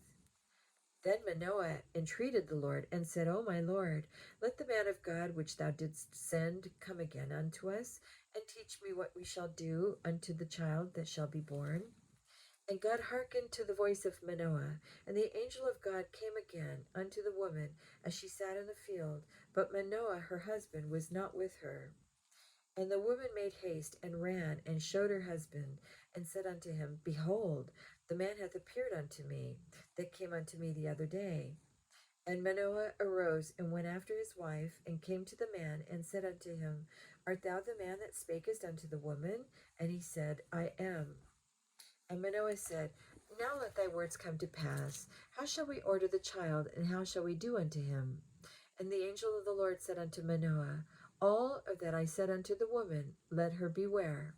Then Manoah entreated the Lord, and said, O my Lord, let the man of God which thou didst send come again unto us, and teach me what we shall do unto the child that shall be born. And God hearkened to the voice of Manoah, and the angel of God came again unto the woman as she sat in the field, but Manoah her husband was not with her. And the woman made haste, and ran, and showed her husband, and said unto him, Behold, the man hath appeared unto me, that came unto me the other day. And Manoah arose, and went after his wife, and came to the man, and said unto him, Art thou the man that spakest unto the woman? And he said, I am. And Manoah said, Now let thy words come to pass. How shall we order the child, and how shall we do unto him? And the angel of the Lord said unto Manoah, All that I said unto the woman, let her beware.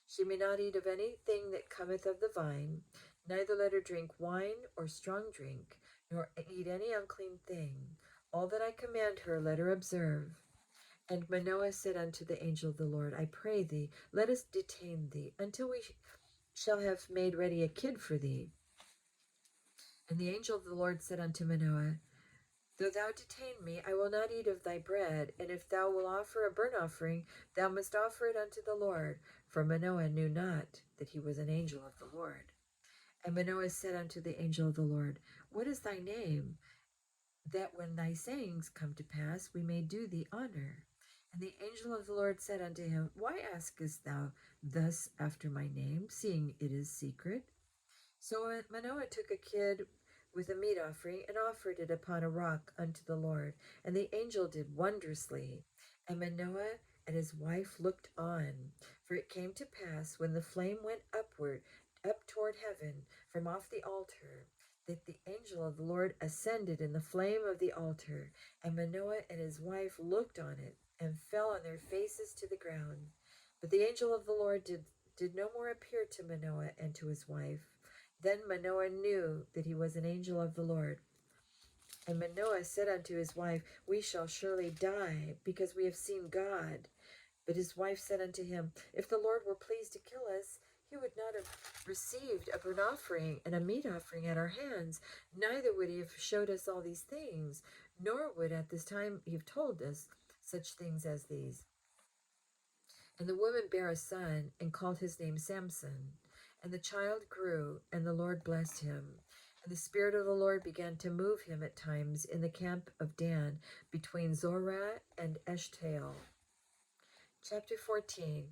She may not eat of anything that cometh of the vine, neither let her drink wine or strong drink, nor eat any unclean thing. All that I command her, let her observe. And Manoah said unto the angel of the Lord, I pray thee, let us detain thee, until we shall have made ready a kid for thee. And the angel of the Lord said unto Manoah, Though thou detain me, I will not eat of thy bread, and if thou wilt offer a burnt offering, thou must offer it unto the Lord. For Manoah knew not that he was an angel of the Lord. And Manoah said unto the angel of the Lord, What is thy name, that when thy sayings come to pass, we may do thee honor? And the angel of the Lord said unto him, Why askest thou thus after my name, seeing it is secret? So Manoah took a kid with a meat offering and offered it upon a rock unto the Lord. And the angel did wondrously. And Manoah and his wife looked on. For it came to pass, when the flame went upward, up toward heaven, from off the altar, that the angel of the Lord ascended in the flame of the altar. And Manoah and his wife looked on it, and fell on their faces to the ground. But the angel of the Lord did no more appear to Manoah and to his wife. Then Manoah knew that he was an angel of the Lord. And Manoah said unto his wife, We shall surely die, because we have seen God. But his wife said unto him, If the Lord were pleased to kill us, he would not have received a burnt offering and a meat offering at our hands, neither would he have showed us all these things, nor would at this time he have told us such things as these. And the woman bare a son, and called his name Samson. And the child grew, and the Lord blessed him. And the Spirit of the Lord began to move him at times in the camp of Dan, between Zorah and Eshtaol. Chapter 14.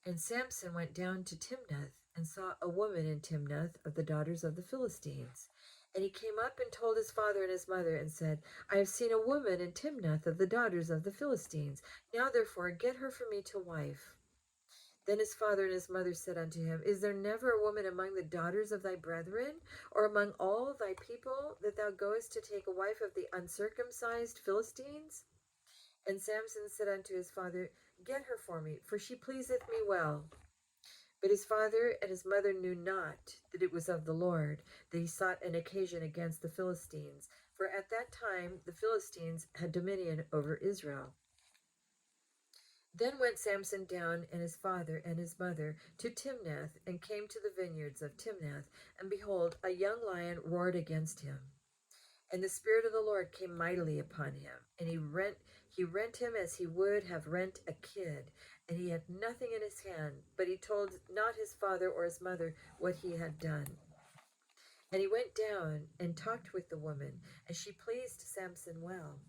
And Samson went down to Timnath, and saw a woman in Timnath of the daughters of the Philistines. And he came up and told his father and his mother, and said, I have seen a woman in Timnath of the daughters of the Philistines. Now therefore get her for me to wife. Then his father and his mother said unto him, Is there never a woman among the daughters of thy brethren, or among all thy people, that thou goest to take a wife of the uncircumcised Philistines? And Samson said unto his father, Get her for me, for she pleaseth me well. But his father and his mother knew not that it was of the Lord, that he sought an occasion against the Philistines. For at that time the Philistines had dominion over Israel. Then went Samson down, and his father and his mother, to Timnath, and came to the vineyards of Timnath. And behold, a young lion roared against him. And the Spirit of the Lord came mightily upon him, and he rent him as he would have rent a kid, and he had nothing in his hand, but he told not his father or his mother what he had done. And he went down and talked with the woman, and she pleased Samson well.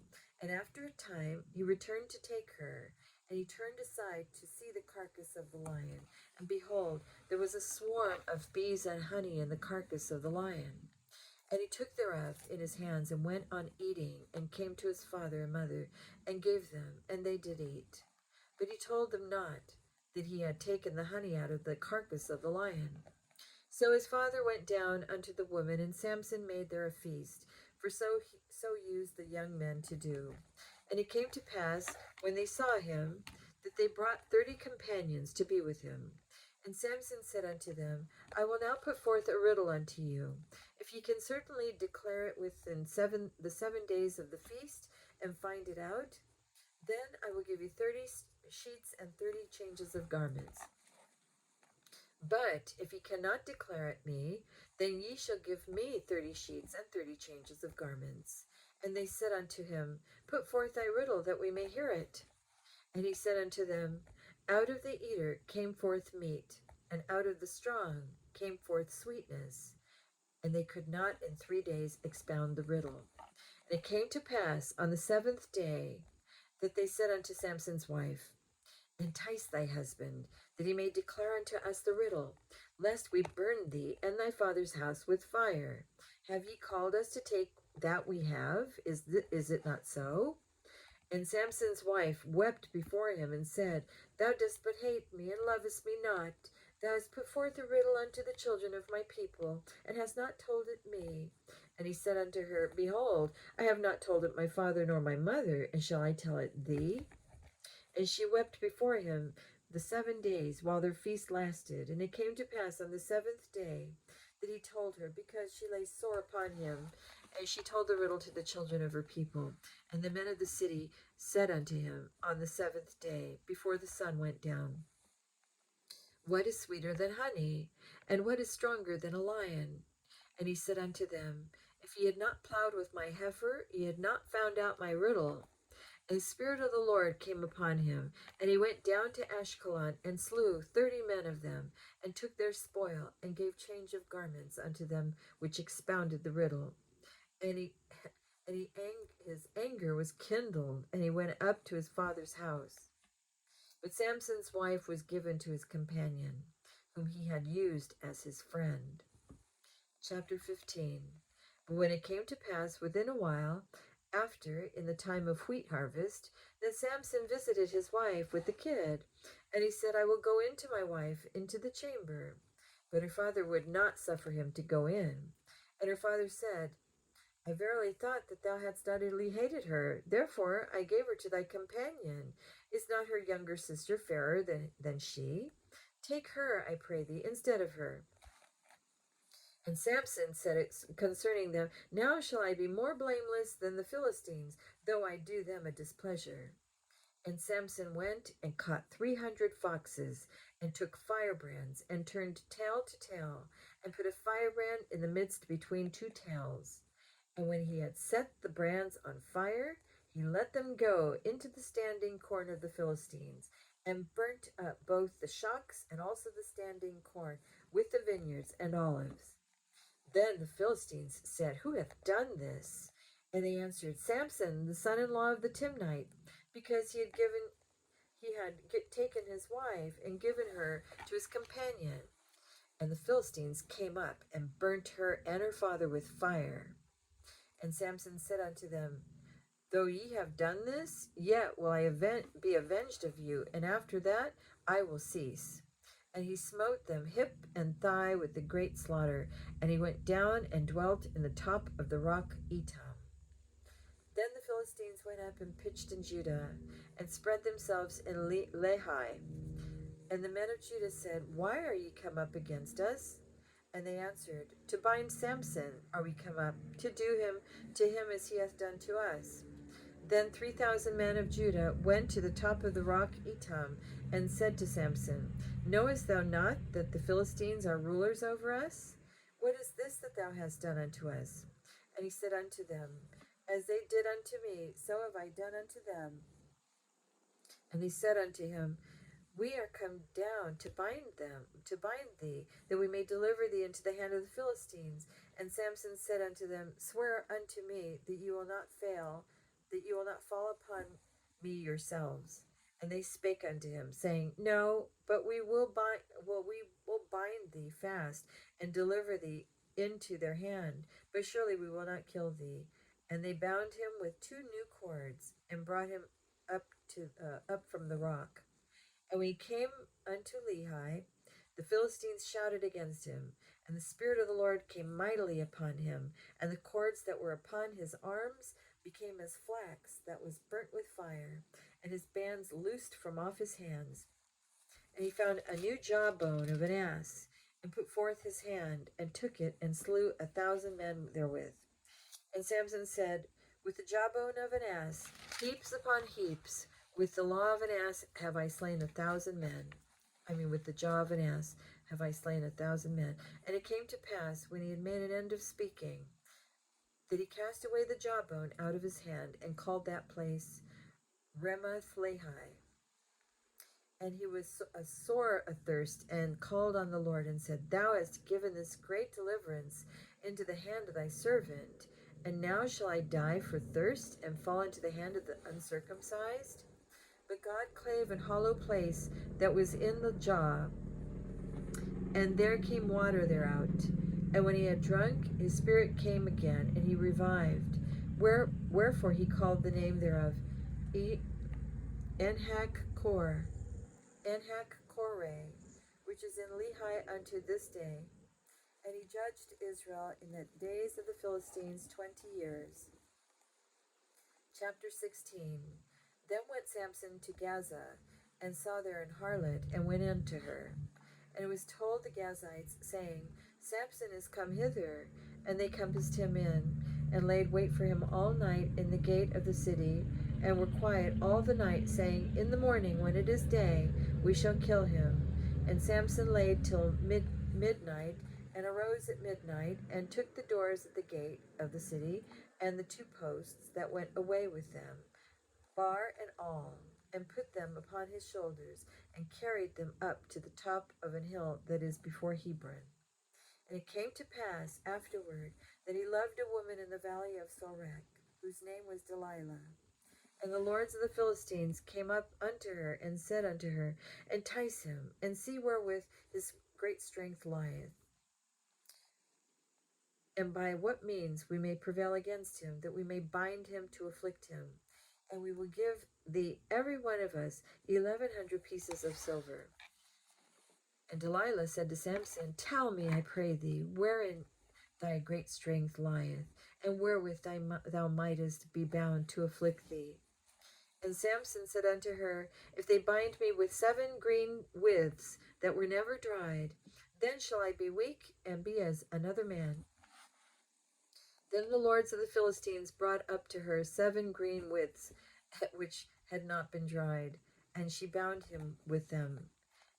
And after a time he returned to take her, and he turned aside to see the carcass of the lion. And behold, there was a swarm of bees and honey in the carcass of the lion. And he took thereof in his hands, and went on eating, and came to his father and mother, and gave them, and they did eat. But he told them not that he had taken the honey out of the carcass of the lion. So his father went down unto the woman, and Samson made there a feast, for so used the young men to do. And it came to pass, when they saw him, that they brought 30 companions to be with him. And Samson said unto them, I will now put forth a riddle unto you. If ye can certainly declare it within the 7 days of the feast, and find it out, then I will give you 30 sheets and 30 changes of garments. But if ye cannot declare it me, then ye shall give me 30 sheets and 30 changes of garments. And they said unto him, Put forth thy riddle, that we may hear it. And he said unto them, Out of the eater came forth meat, and out of the strong came forth sweetness. And they could not in 3 days expound the riddle. And it came to pass on the 7th day that they said unto Samson's wife, Entice thy husband, that he may declare unto us the riddle, lest we burn thee and thy father's house with fire. Have ye called us to take that we have? Is it not so? And Samson's wife wept before him, and said, Thou dost but hate me, and lovest me not. Thou hast put forth a riddle unto the children of my people, and hast not told it me. And he said unto her, Behold, I have not told it my father nor my mother, and shall I tell it thee? And she wept before him the 7 days, while their feast lasted. And it came to pass on the 7th day that he told her, because she lay sore upon him. And she told the riddle to the children of her people. And the men of the city said unto him on the 7th day, before the sun went down, What is sweeter than honey? And what is stronger than a lion? And he said unto them, If ye had not plowed with my heifer, ye had not found out my riddle. And the Spirit of the Lord came upon him, and he went down to Ashkelon, and slew 30 men of them, and took their spoil, and gave change of garments unto them which expounded the riddle. And his anger was kindled, and he went up to his father's house. But Samson's wife was given to his companion, whom he had used as his friend. Chapter 15. But when it came to pass within a while, after, in the time of wheat harvest, that Samson visited his wife with the kid, and he said, I will go into my wife into the chamber. But her father would not suffer him to go in. And her father said, I verily thought that thou hadst utterly hated her. Therefore I gave her to thy companion. Is not her younger sister fairer than she? Take her, I pray thee, instead of her. And Samson said concerning them, Now shall I be more blameless than the Philistines, though I do them a displeasure. And Samson went and caught 300 foxes, and took firebrands, and turned tail to tail, and put a firebrand in the midst between two tails. And when he had set the brands on fire, he let them go into the standing corn of the Philistines, and burnt up both the shocks and also the standing corn, with the vineyards and olives. Then the Philistines said, Who hath done this? And they answered, Samson, the son-in-law of the Timnite, because he had taken his wife and given her to his companion. And the Philistines came up and burnt her and her father with fire. And Samson said unto them, Though ye have done this, yet will I be avenged of you, and after that I will cease. And he smote them hip and thigh with the great slaughter, and he went down and dwelt in the top of the rock Etam. Then the Philistines went up and pitched in Judah, and spread themselves in Lehi. And the men of Judah said, Why are ye come up against us? And they answered, To bind Samson are we come up, to do to him as he hath done to us. Then 3,000 men of Judah went to the top of the rock Etam, and said to Samson, Knowest thou not that the Philistines are rulers over us? What is this that thou hast done unto us? And he said unto them, As they did unto me, so have I done unto them. And they said unto him, We are come down to bind thee, that we may deliver thee into the hand of the Philistines. And Samson said unto them, Swear unto me that you will not fail, that you will not fall upon me yourselves. And they spake unto him, saying, No, but we will bind thee fast, and deliver thee into their hand, but surely we will not kill thee. And they bound him with 2 new cords, and brought him up from the rock. And when he came unto Lehi, the Philistines shouted against him, and the Spirit of the Lord came mightily upon him, and the cords that were upon his arms became as flax that was burnt with fire, and his bands loosed from off his hands. And he found a new jawbone of an ass, and put forth his hand, and took it, and slew 1,000 men therewith. And Samson said, With the jawbone of an ass, heaps upon heaps, with the law of an ass have I slain 1,000 men. With the jaw of an ass have I slain 1,000 men. And it came to pass, when he had made an end of speaking, that he cast away the jawbone out of his hand, and called that place Ramath Lehi. And he was sore athirst, and called on the Lord, and said, Thou hast given this great deliverance into the hand of thy servant, and now shall I die for thirst, and fall into the hand of the uncircumcised? But God clave an hollow place that was in the jaw, and there came water thereout. And when he had drunk, his spirit came again, and he revived. Wherefore he called the name thereof Enhak Kore, which is in Lehi unto this day. And he judged Israel in the days of the Philistines 20 years. Chapter 16. Then went Samson to Gaza, and saw there an harlot, and went in to her. And it was told the Gazites, saying, Samson is come hither. And they compassed him in, and laid wait for him all night in the gate of the city, and were quiet all the night, saying, In the morning, when it is day, we shall kill him. And Samson laid till midnight, and arose at midnight, and took the doors of the gate of the city, and the 2 posts that went away with them, bar and all, and put them upon his shoulders, and carried them up to the top of an hill that is before Hebron. And it came to pass afterward that he loved a woman in the valley of Sorek, whose name was Delilah. And the lords of the Philistines came up unto her, and said unto her, Entice him, and see wherewith his great strength lieth, and by what means we may prevail against him, that we may bind him to afflict him. And we will give thee every one of us 1,100 pieces of silver. And Delilah said to Samson, Tell me, I pray thee, wherein thy great strength lieth, and wherewith thou mightest be bound to afflict thee. And Samson said unto her, If they bind me with 7 green withs that were never dried, then shall I be weak, and be as another man. Then the lords of the Philistines brought up to her 7 green withs, which had not been dried, and she bound him with them.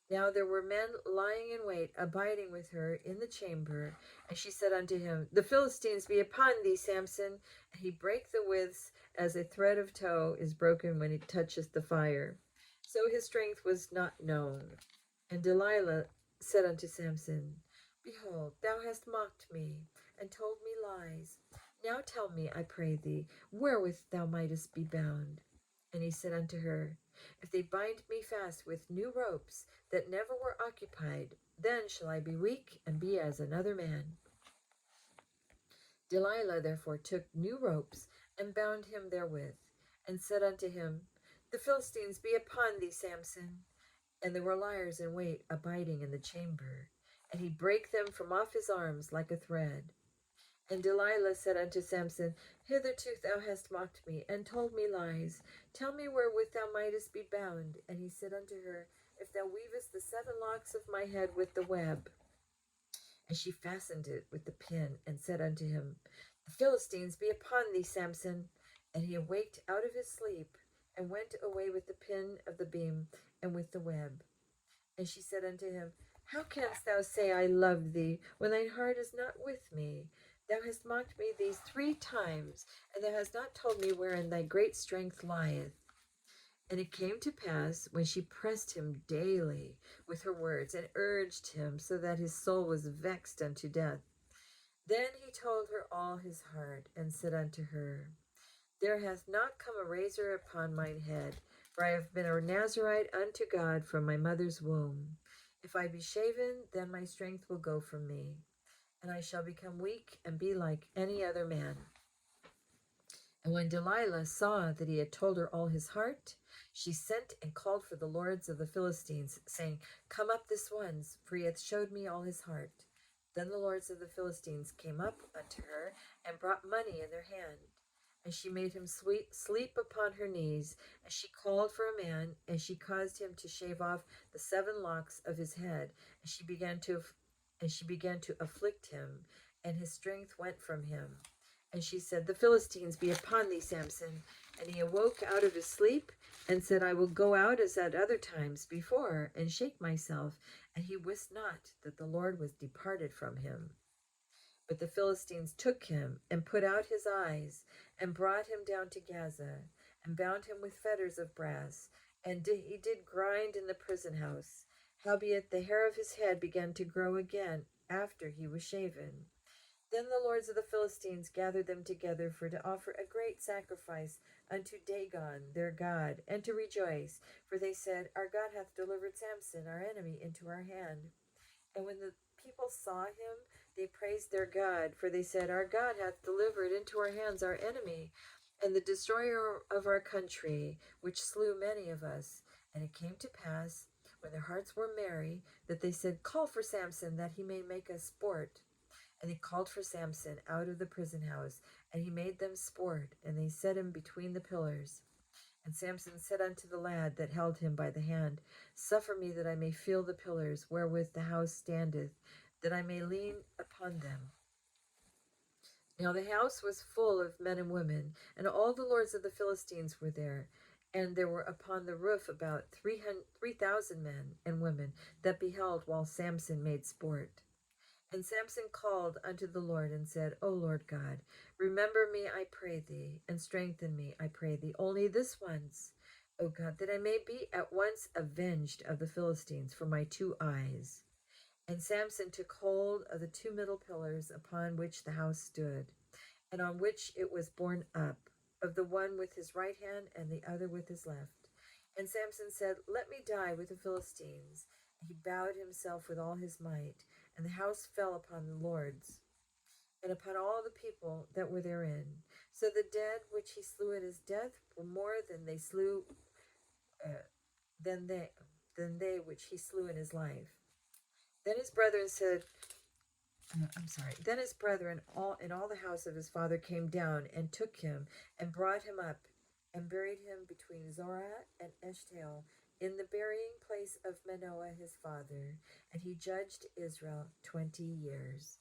Now there were men lying in wait, abiding with her in the chamber. And she said unto him, The Philistines be upon thee, Samson. And he brake the withs as a thread of tow is broken when it toucheth the fire. So his strength was not known. And Delilah said unto Samson, Behold, thou hast mocked me, and told me lies. Now tell me, I pray thee, wherewith thou mightest be bound. And he said unto her, If they bind me fast with new ropes that never were occupied, then shall I be weak, and be as another man. Delilah therefore took new ropes, and bound him therewith, and said unto him, The Philistines be upon thee, Samson. And there were liers in wait, abiding in the chamber. And he brake them from off his arms like a thread. And Delilah said unto Samson, Hitherto thou hast mocked me, and told me lies. Tell me wherewith thou mightest be bound. And he said unto her, If thou weavest the 7 locks of my head with the web. And she fastened it with the pin, and said unto him, The Philistines be upon thee, Samson. And he awaked out of his sleep, and went away with the pin of the beam, and with the web. And she said unto him, How canst thou say, I love thee, when thine heart is not with me? Thou hast mocked me these 3 times, and thou hast not told me wherein thy great strength lieth. And it came to pass, when she pressed him daily with her words, and urged him, so that his soul was vexed unto death, then he told her all his heart, and said unto her, There hath not come a razor upon mine head, for I have been a Nazarite unto God from my mother's womb. If I be shaven, then my strength will go from me, and I shall become weak, and be like any other man. And when Delilah saw that he had told her all his heart, she sent and called for the lords of the Philistines, saying, Come up this once, for he hath showed me all his heart. Then the lords of the Philistines came up unto her, and brought money in their hand. And she made him sleep upon her knees, and she called for a man, and she caused him to shave off the 7 locks of his head, and she began to afflict him, and his strength went from him. And she said, The Philistines be upon thee, Samson. And he awoke out of his sleep, and said, I will go out as at other times before, and shake myself. And he wist not that the Lord was departed from him. But the Philistines took him, and put out his eyes, and brought him down to Gaza, and bound him with fetters of brass, and he did grind in the prison house. Howbeit the hair of his head began to grow again after he was shaven. Then the lords of the Philistines gathered them together for to offer a great sacrifice unto Dagon their god, and to rejoice, for they said, Our God hath delivered Samson our enemy into our hand. And when the people saw him, they praised their God, for they said, Our God hath delivered into our hands our enemy, and the destroyer of our country, which slew many of us. And it came to pass, when their hearts were merry, that they said, "Call for Samson, that he may make us sport." And they called for Samson out of the prison house, and he made them sport, and they set him between the pillars. And Samson said unto the lad that held him by the hand, "Suffer me that I may feel the pillars wherewith the house standeth, that I may lean upon them." Now the house was full of men and women, and all the lords of the Philistines were there. And there were upon the roof about 3,000 men and women that beheld while Samson made sport. And Samson called unto the Lord and said, O Lord God, remember me, I pray thee, and strengthen me, I pray thee, only this once, O God, that I may be at once avenged of the Philistines for my 2 eyes. And Samson took hold of the 2 middle pillars upon which the house stood, and on which it was borne up, of the one with his right hand and the other with his left. And Samson said, Let me die with the Philistines. And he bowed himself with all his might, and the house fell upon the lords and upon all the people that were therein. So the dead which he slew at his death were more than they slew than they which he slew in his life. Then his brethren said, Then his brethren all in all the house of his father came down and took him and brought him up and buried him between Zorah and Eshtaol in the burying place of Manoah his father. And he judged Israel 20 years.